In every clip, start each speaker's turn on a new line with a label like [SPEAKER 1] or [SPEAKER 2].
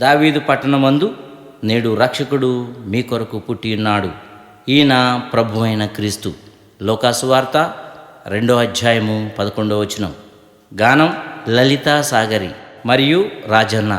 [SPEAKER 1] దావీదు పట్టణమందు నేడు రక్షకుడు మీ కొరకు పుట్టి ఉన్నాడు. ఈయన ప్రభువైన క్రీస్తు. లోకాసువార్త 2వ అధ్యాయము 11వ వచనం. గానం లలితా సాగరి మరియు రాజన్న.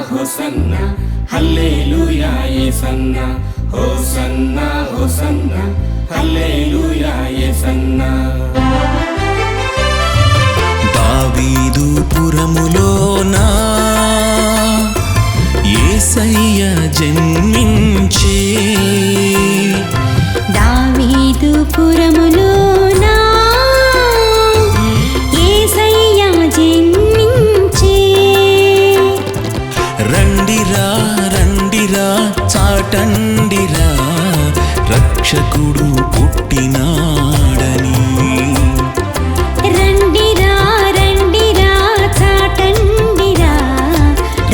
[SPEAKER 2] హోసన్నా హల్లెలూయా యేసన్నా, హోసన్నా హోసన్నా హల్లెలూయా యేసన్నా.
[SPEAKER 3] దావీదు పురములోనా యేసయ్య జన్మించే,
[SPEAKER 4] దావీదు పురములోనా యేసయ్య జన్మించే.
[SPEAKER 3] రండిరా రండిరా చాటండిరా రక్షకుడు పుట్టినాడని.
[SPEAKER 4] రండిరా రండిరా చాటండిరా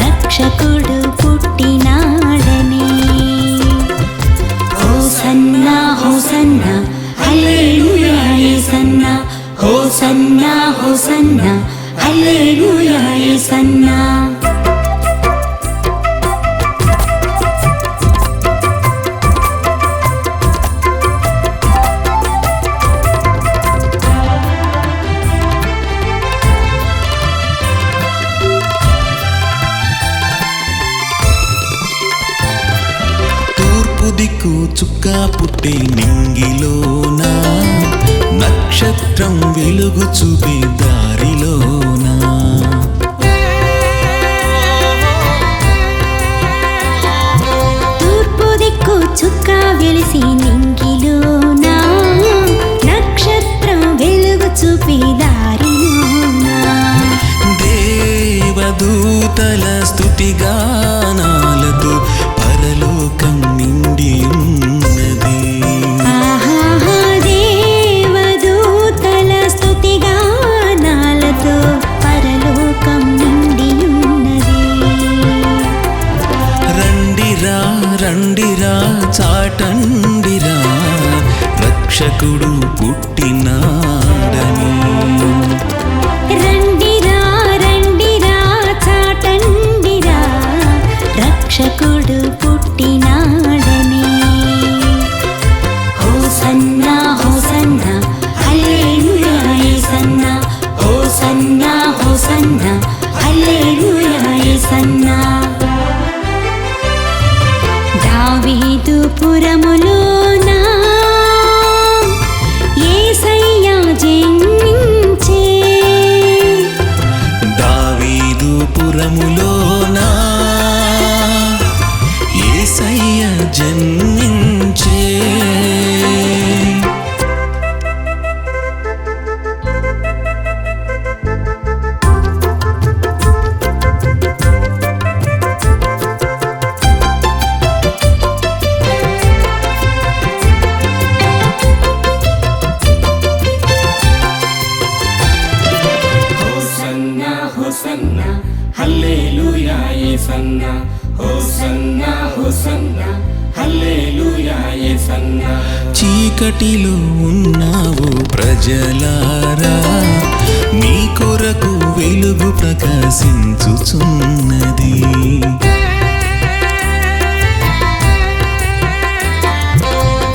[SPEAKER 4] రక్షకుడు పుట్టినాడని. హోసన్నా హోసన్నా హల్లెలూయా యేసన్నా, హోసన్నా హోసన్నా హల్లెలూయా యేసన్నా.
[SPEAKER 3] దిక్కు చుక్క పుట్టే నింగిలోనా నక్షత్రం వెలుగు చూపే దారిలోనా.
[SPEAKER 4] తూర్పు దిక్కు చుక్క వెలిసి నింగిలోనా నక్షత్రం వెలుగు చూపి దారిలోనా.
[SPEAKER 3] దేవదూతల స్తుతిగానాలతో పరలోకం నిండి ఉన్నది.
[SPEAKER 4] ఆహా దేవదూతల స్తుతిగానాలతో పరలోకం నిండి ఉన్నది.
[SPEAKER 3] రండిరా రండిరా చాటండిరా రక్షకుడు పుట్టినాడని.
[SPEAKER 4] రండిరా రండిరా చాటండిరా రక్షకుడు పుట్టినాడని. హోసన్నా హోసన్నా హల్లెలూయా యేసన్నా, హోసన్నా హోసన్నా హల్లెలూయా యేసన్నా. దావీదు పురములోనా యేసయ్య జన్మించే.
[SPEAKER 3] దావీదు పురములోనా యేసయ్య జన్మించే.
[SPEAKER 2] హోసన్నా హోసన్నా హల్లెలూయా యేసన్నా, హోసన్నా హోసన్నా హల్లెలూయా యేసన్నా.
[SPEAKER 3] చీకటిలో ఉన్నావు ప్రజలారా మీ కొరకు వెలుగు ప్రకాశించుచున్నది.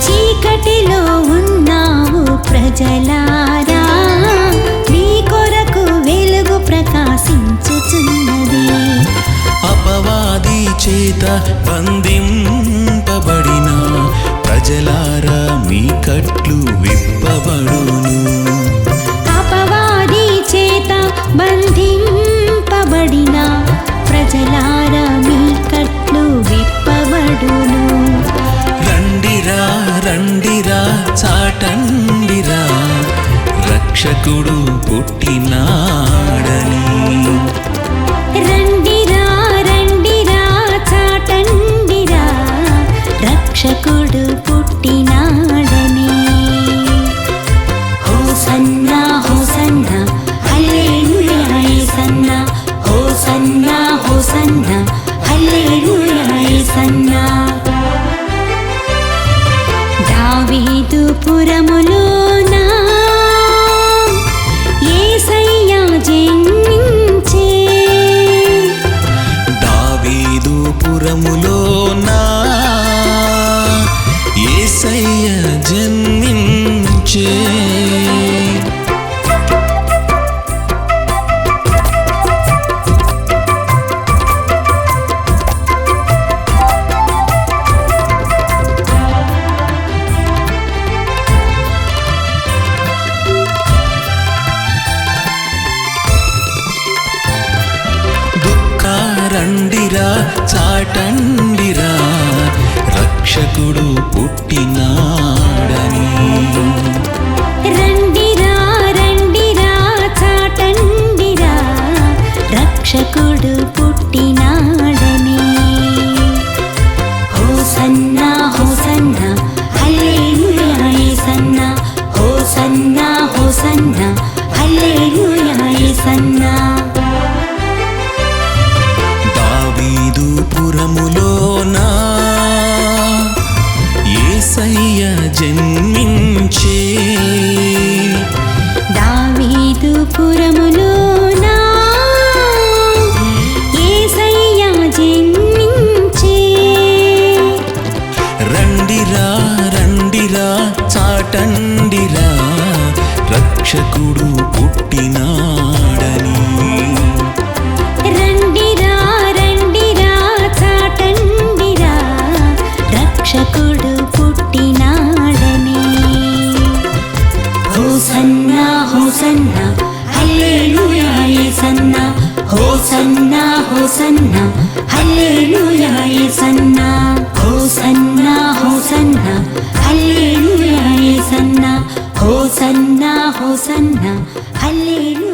[SPEAKER 4] చీకటిలో ఉన్నావు ప్రజలారా మీ కొరకు వెలుగు ప్రకాశించుచున్నది.
[SPEAKER 3] అపవాది చేత బంధింపబడిన ప్రజలారా మీ కట్లు విప్పబడును.
[SPEAKER 4] అపవాది చేత బంధింపబడిన ప్రజలారా మీ కట్లు విప్పబడును.
[SPEAKER 3] రండిరా రండిరా చాటండిరా రక్షకుడు పుట్టినాడని.
[SPEAKER 4] రండిరా రండిరా చాటండిరా రక్షకుడు పుట్టినాడని. హోసన్నా హోసన్నా
[SPEAKER 3] రక్షకుడు పుట్టినాడని.
[SPEAKER 4] రండిరా రండిరా చాటండిరా రక్షకుడు పుట్టినాడని. హోసన్నా హోసన్నా హల్లెలూయా యేసన్నా, హోసన్నా హోసన్నా హల్లెలూయా యేసన్నా.
[SPEAKER 3] దావీదు పురములోనా యేసయ్య జన్మించే,
[SPEAKER 4] దావీదు పురములోనా యేసయ్య జన్మించే.
[SPEAKER 3] రండిరా రండిరా చాటండిరా రక్షకుడు పుట్టినాడని.
[SPEAKER 4] రండిరా రండిరా చాటండిరా రక్షకుడు పుట్టినాడని. హోసన్నా హోసన్నా హల్లెలూయా యేసన్నా, హోసన్నా హోసన్నా హల్లెలూయా యేసన్నా, హోసన్నా హోసన్నా హల్లెలూయా యేసన్నా, హోసన్నా హోసన్నా హల్లెలూయా.